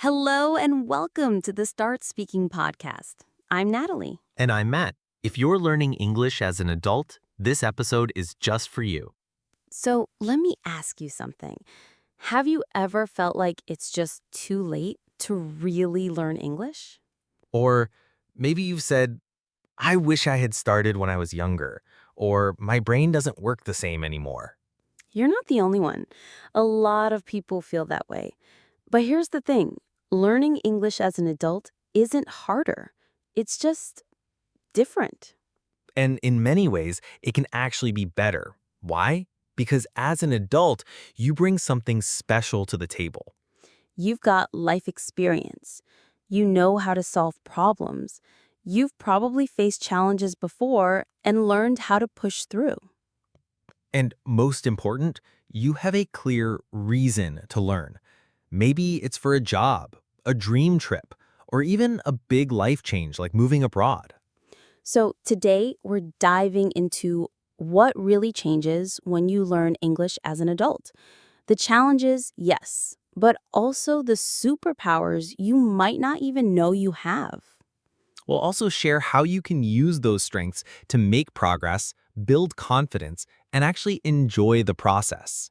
Hello and welcome to the Start Speaking podcast. I'm Natalie. And I'm Matt. If you're learning English as an adult, this episode is just for you. So let me ask you something. Have you ever felt like it's just too late to really learn English? Or maybe you've said, I wish I had started when I was younger, or my brain doesn't work the same anymore. You're not the only one. A lot of people feel that way. But here's the thing. Learning English as an adult isn't harder. It's just different. And in many ways, it can actually be better. Why? Because as an adult, you bring something special to the table. You've got life experience. You know how to solve problems. You've probably faced challenges before and learned how to push through. And most important, you have a clear reason to learn. Maybe it's for a job, a dream trip, or even a big life change like moving abroad. So today we're diving into what really changes when you learn English as an adult. The challenges, yes, but also the superpowers you might not even know you have. We'll also share how you can use those strengths to make progress, build confidence, and actually enjoy the process.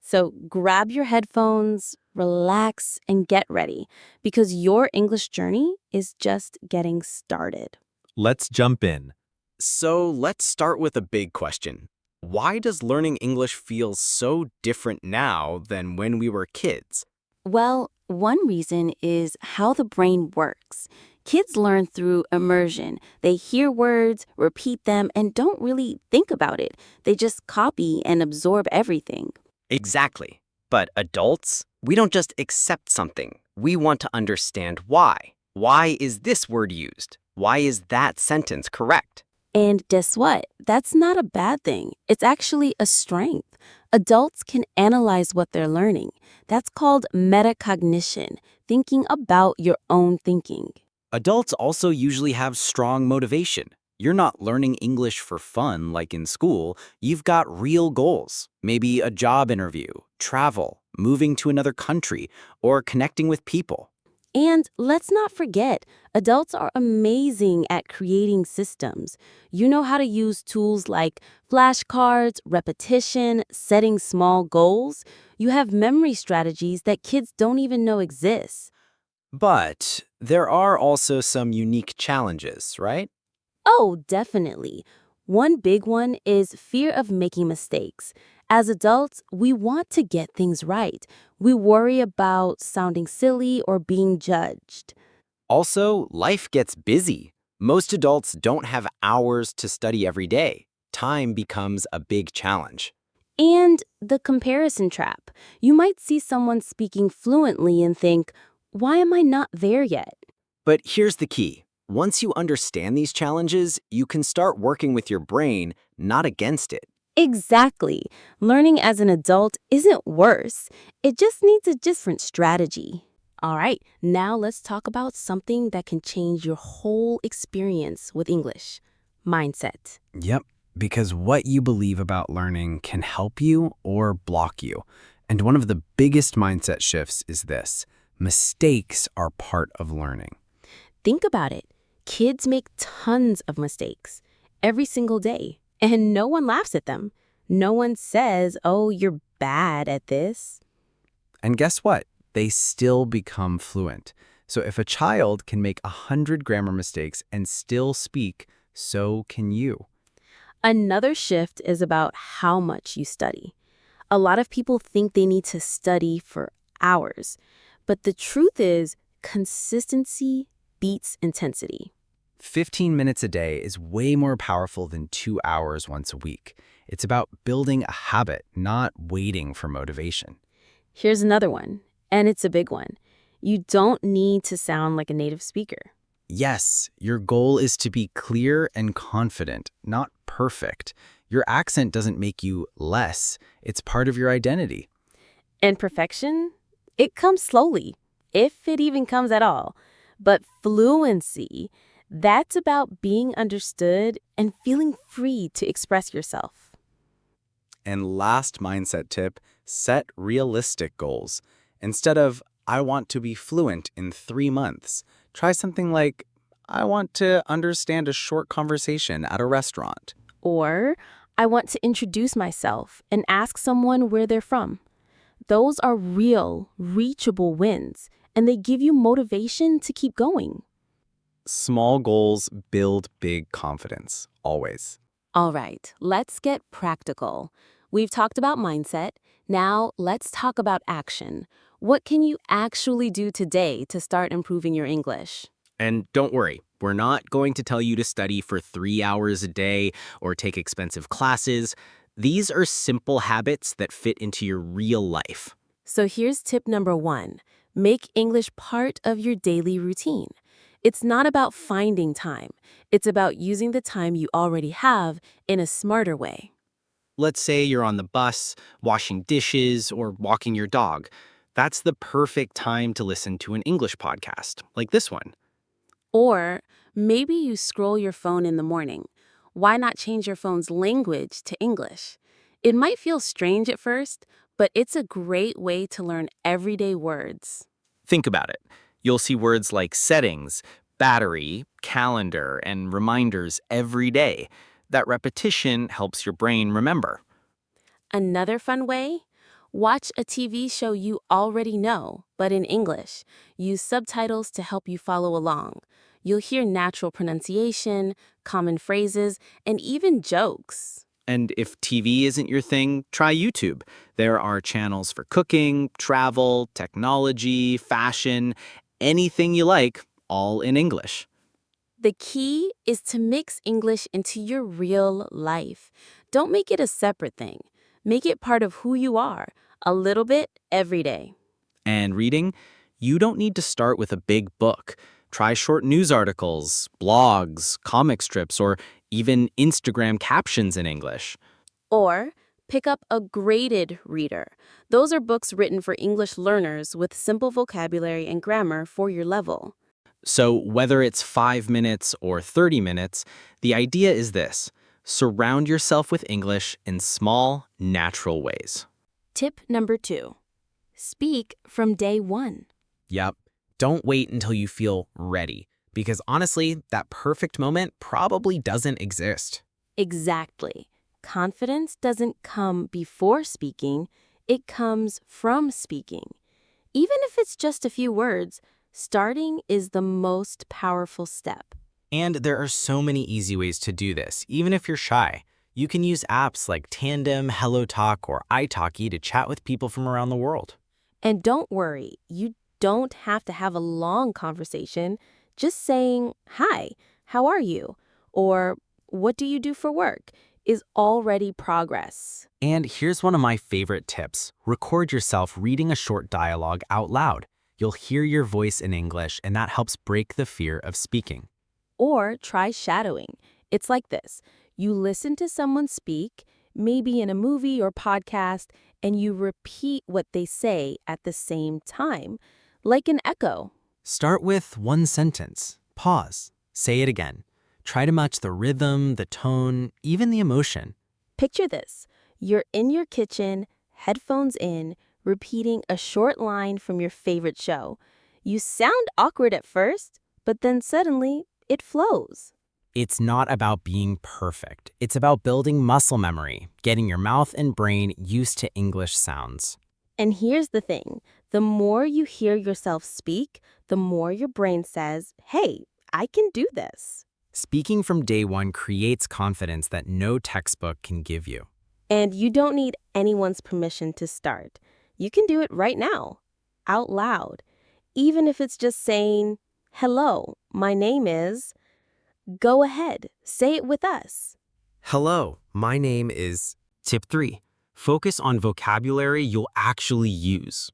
So grab your headphones, relax, and get ready because your English journey is just getting started. Let's jump in. So let's start with a big question. Why does learning English feel so different now than when we were kids? Well, one reason is how the brain works. Kids learn through immersion. They hear words, repeat them, and don't really think about it. They just copy and absorb everything. Exactly. But adults, we don't just accept something. We want to understand why. Why is this word used? Why is that sentence correct? And guess what? That's not a bad thing. It's actually a strength. Adults can analyze what they're learning. That's called metacognition, thinking about your own thinking. Adults also usually have strong motivation. You're not learning English for fun like in school. You've got real goals. Maybe a job interview, travel, moving to another country, or connecting with people. And let's not forget, adults are amazing at creating systems. You know how to use tools like flashcards, repetition, setting small goals. You have memory strategies that kids don't even know exist. But there are also some unique challenges, right? Oh, definitely. One big one is fear of making mistakes. As adults, we want to get things right. We worry about sounding silly or being judged. Also, life gets busy. Most adults don't have hours to study every day. Time becomes a big challenge. And the comparison trap. You might see someone speaking fluently and think, why am I not there yet? But here's the key. Once you understand these challenges, you can start working with your brain, not against it. Exactly. Learning as an adult isn't worse. It just needs a different strategy. All right, now let's talk about something that can change your whole experience with English. Mindset. Yep, because what you believe about learning can help you or block you. And one of the biggest mindset shifts is this: mistakes are part of learning. Think about it. Kids make tons of mistakes every single day, and no one laughs at them. No one says, oh, you're bad at this. And guess what? They still become fluent. So if a child can make 100 grammar mistakes and still speak, so can you. Another shift is about how much you study. A lot of people think they need to study for hours, but the truth is consistency beats intensity. 15 minutes a day is way more powerful than 2 hours once a week. It's about building a habit, not waiting for motivation. Here's another one, and it's a big one. You don't need to sound like a native speaker. Yes, your goal is to be clear and confident, not perfect. Your accent doesn't make you less. It's part of your identity. And perfection? It comes slowly, if it even comes at all. But fluency, that's about being understood and feeling free to express yourself. And last mindset tip, set realistic goals. Instead of, I want to be fluent in 3 months. Try something like, I want to understand a short conversation at a restaurant. Or, I want to introduce myself and ask someone where they're from. Those are real, reachable wins, and they give you motivation to keep going. Small goals build big confidence, always. All right, let's get practical. We've talked about mindset. Now, let's talk about action. What can you actually do today to start improving your English? And don't worry, we're not going to tell you to study for 3 hours a day or take expensive classes. These are simple habits that fit into your real life. So here's tip number 1. Make English part of your daily routine. It's not about finding time. It's about using the time you already have in a smarter way. Let's say you're on the bus, washing dishes, or walking your dog. That's the perfect time to listen to an English podcast, like this one. Or maybe you scroll your phone in the morning. Why not change your phone's language to English? It might feel strange at first, but it's a great way to learn everyday words. Think about it. You'll see words like settings, battery, calendar, and reminders every day. That repetition helps your brain remember. Another fun way? Watch a TV show you already know, but in English. Use subtitles to help you follow along. You'll hear natural pronunciation, common phrases, and even jokes. And if TV isn't your thing, try YouTube. There are channels for cooking, travel, technology, fashion, anything you like, all in English. The key is to mix English into your real life. Don't make it a separate thing. Make it part of who you are, a little bit every day. And reading? You don't need to start with a big book. Try short news articles, blogs, comic strips, or even Instagram captions in English. Or pick up a graded reader. Those are books written for English learners with simple vocabulary and grammar for your level. So whether it's 5 minutes or 30 minutes, the idea is this: surround yourself with English in small, natural ways. Tip number 2. Speak from day 1. Yep. Don't wait until you feel ready, because honestly, that perfect moment probably doesn't exist. Exactly. Confidence doesn't come before speaking, it comes from speaking. Even if it's just a few words, starting is the most powerful step. And there are so many easy ways to do this, even if you're shy. You can use apps like Tandem, HelloTalk, or italki to chat with people from around the world. And don't worry, you don't have to have a long conversation. Just saying, "Hi, how are you?" or "What do you do for work?" is already progress. And here's one of my favorite tips. Record yourself reading a short dialogue out loud. You'll hear your voice in English, and that helps break the fear of speaking. Or try shadowing. It's like this. You listen to someone speak, maybe in a movie or podcast, and you repeat what they say at the same time, like an echo. Start with one sentence. Pause. Say it again. Try to match the rhythm, the tone, even the emotion. Picture this. You're in your kitchen, headphones in, repeating a short line from your favorite show. You sound awkward at first, but then suddenly it flows. It's not about being perfect. It's about building muscle memory, getting your mouth and brain used to English sounds. And here's the thing. The more you hear yourself speak, the more your brain says, "Hey, I can do this." Speaking from day one creates confidence that no textbook can give you. And you don't need anyone's permission to start. You can do it right now, out loud. Even if it's just saying, "Hello, my name is..." Go ahead, say it with us. Hello, my name is... Tip 3. Focus on vocabulary you'll actually use.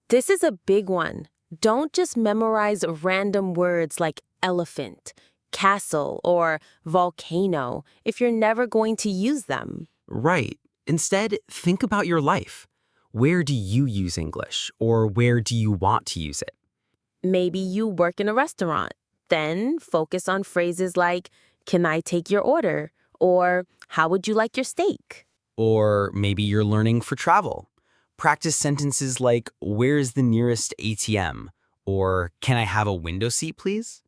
This is a big one. Don't just memorize random words like elephant, castle, or volcano if you're never going to use them. Right. Instead, think about your life. Where do you use English, or where do you want to use it? Maybe you work in a restaurant. Then focus on phrases like, "Can I take your order?" or "How would you like your steak?" Or maybe you're learning for travel. Practice sentences like, "Where's the nearest ATM?" or "Can I have a window seat, please?"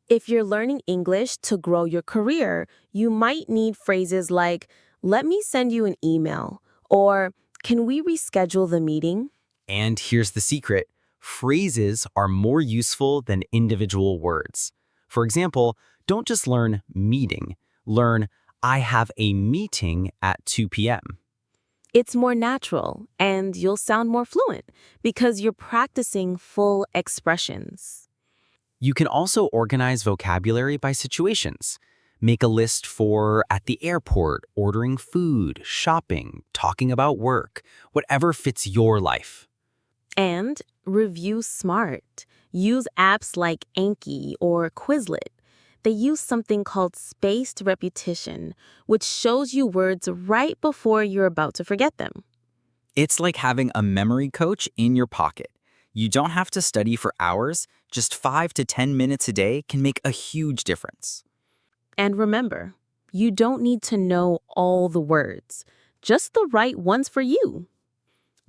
If you're learning English to grow your career, you might need phrases like, "Let me send you an email," or "Can we reschedule the meeting?" And here's the secret. Phrases are more useful than individual words. For example, don't just learn meeting. Learn, "I have a meeting at 2 p.m." It's more natural, and you'll sound more fluent because you're practicing full expressions. You can also organize vocabulary by situations. Make a list for at the airport, ordering food, shopping, talking about work, whatever fits your life. And review smart. Use apps like Anki or Quizlet. They use something called spaced repetition, which shows you words right before you're about to forget them. It's like having a memory coach in your pocket. You don't have to study for hours, just 5 to 10 minutes a day can make a huge difference. And remember, you don't need to know all the words, just the right ones for you.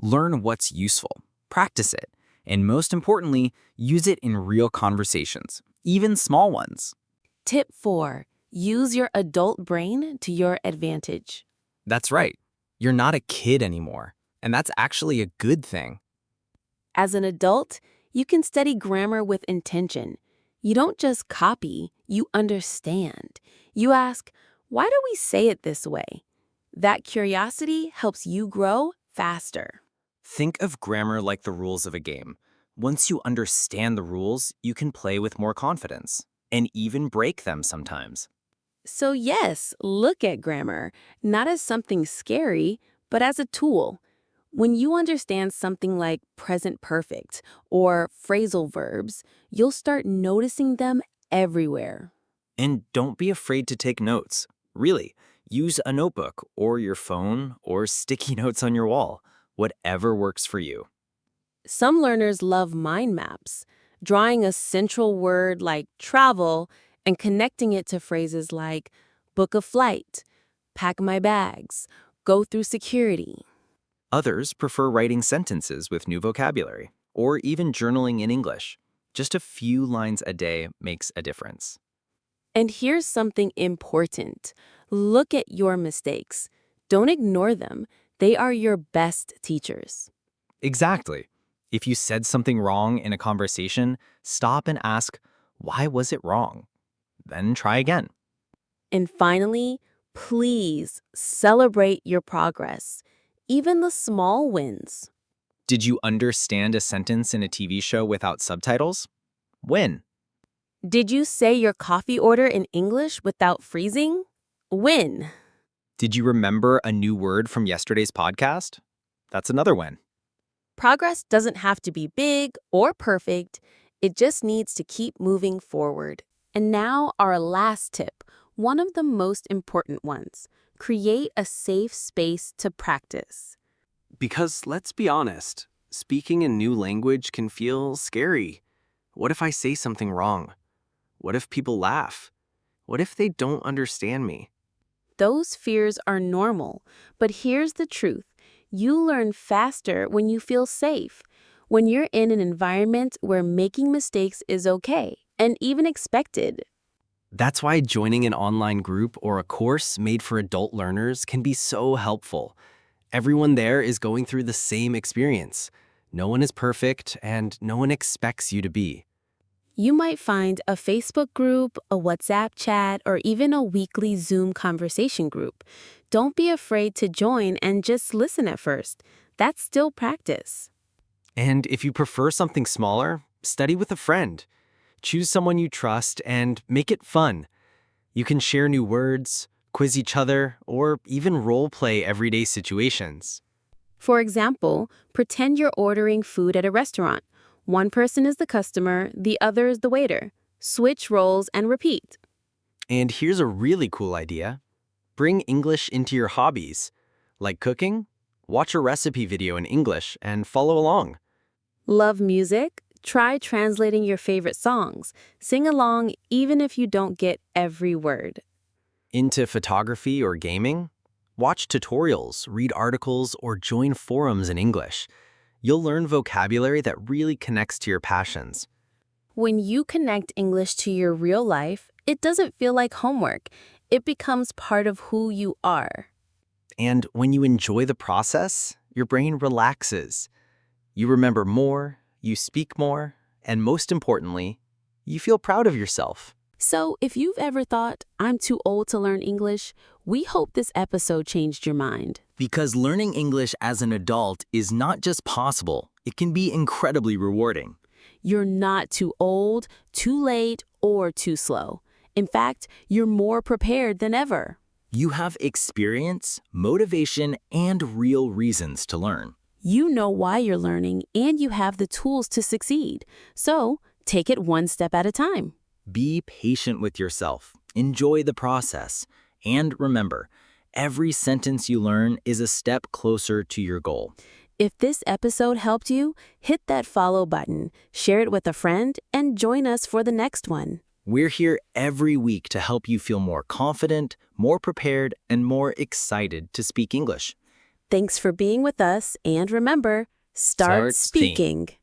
Learn what's useful, practice it, and most importantly, use it in real conversations, even small ones. Tip 4. Use your adult brain to your advantage. That's right. You're not a kid anymore, and that's actually a good thing. As an adult, you can study grammar with intention. You don't just copy, you understand. You ask, why do we say it this way? That curiosity helps you grow faster. Think of grammar like the rules of a game. Once you understand the rules, you can play with more confidence, and even break them sometimes. So yes, look at grammar, not as something scary, but as a tool. When you understand something like present perfect or phrasal verbs, you'll start noticing them everywhere. And don't be afraid to take notes. Really, use a notebook or your phone or sticky notes on your wall, whatever works for you. Some learners love mind maps, drawing a central word like travel and connecting it to phrases like book a flight, pack my bags, go through security. Others prefer writing sentences with new vocabulary, or even journaling in English. Just a few lines a day makes a difference. And here's something important. Look at your mistakes. Don't ignore them. They are your best teachers. Exactly. If you said something wrong in a conversation, stop and ask, why was it wrong? Then try again. And finally, please celebrate your progress, even the small wins. Did you understand a sentence in a TV show without subtitles? Win. Did you say your coffee order in English without freezing? Win. Did you remember a new word from yesterday's podcast? That's another win. Progress doesn't have to be big or perfect. It just needs to keep moving forward. And now our last tip, one of the most important ones. Create a safe space to practice. Because let's be honest, speaking a new language can feel scary. What if I say something wrong? What if people laugh? What if they don't understand me? Those fears are normal, but here's the truth. You learn faster when you feel safe, when you're in an environment where making mistakes is okay and even expected. That's why joining an online group or a course made for adult learners can be so helpful. Everyone there is going through the same experience. No one is perfect, and no one expects you to be. You might find a Facebook group, a WhatsApp chat, or even a weekly Zoom conversation group. Don't be afraid to join and just listen at first. That's still practice. And if you prefer something smaller, study with a friend. Choose someone you trust and make it fun. You can share new words, quiz each other, or even role-play everyday situations. For example, pretend you're ordering food at a restaurant. One person is the customer, the other is the waiter. Switch roles and repeat. And here's a really cool idea. Bring English into your hobbies. Like cooking? Watch a recipe video in English and follow along. Love music? Try translating your favorite songs. Sing along even if you don't get every word. Into photography or gaming? Watch tutorials, read articles, or join forums in English. You'll learn vocabulary that really connects to your passions. When you connect English to your real life, it doesn't feel like homework. It becomes part of who you are. And when you enjoy the process, your brain relaxes. You remember more, you speak more, and most importantly, you feel proud of yourself. So, if you've ever thought, I'm too old to learn English, we hope this episode changed your mind. Because learning English as an adult is not just possible, it can be incredibly rewarding. You're not too old, too late, or too slow. In fact, you're more prepared than ever. You have experience, motivation, and real reasons to learn. You know why you're learning, and you have the tools to succeed. So, take it one step at a time. Be patient with yourself, enjoy the process, and remember, every sentence you learn is a step closer to your goal. If this episode helped you, hit that follow button, share it with a friend, and join us for the next one. We're here every week to help you feel more confident, more prepared, and more excited to speak English. Thanks for being with us, and remember, start Start speaking. speaking.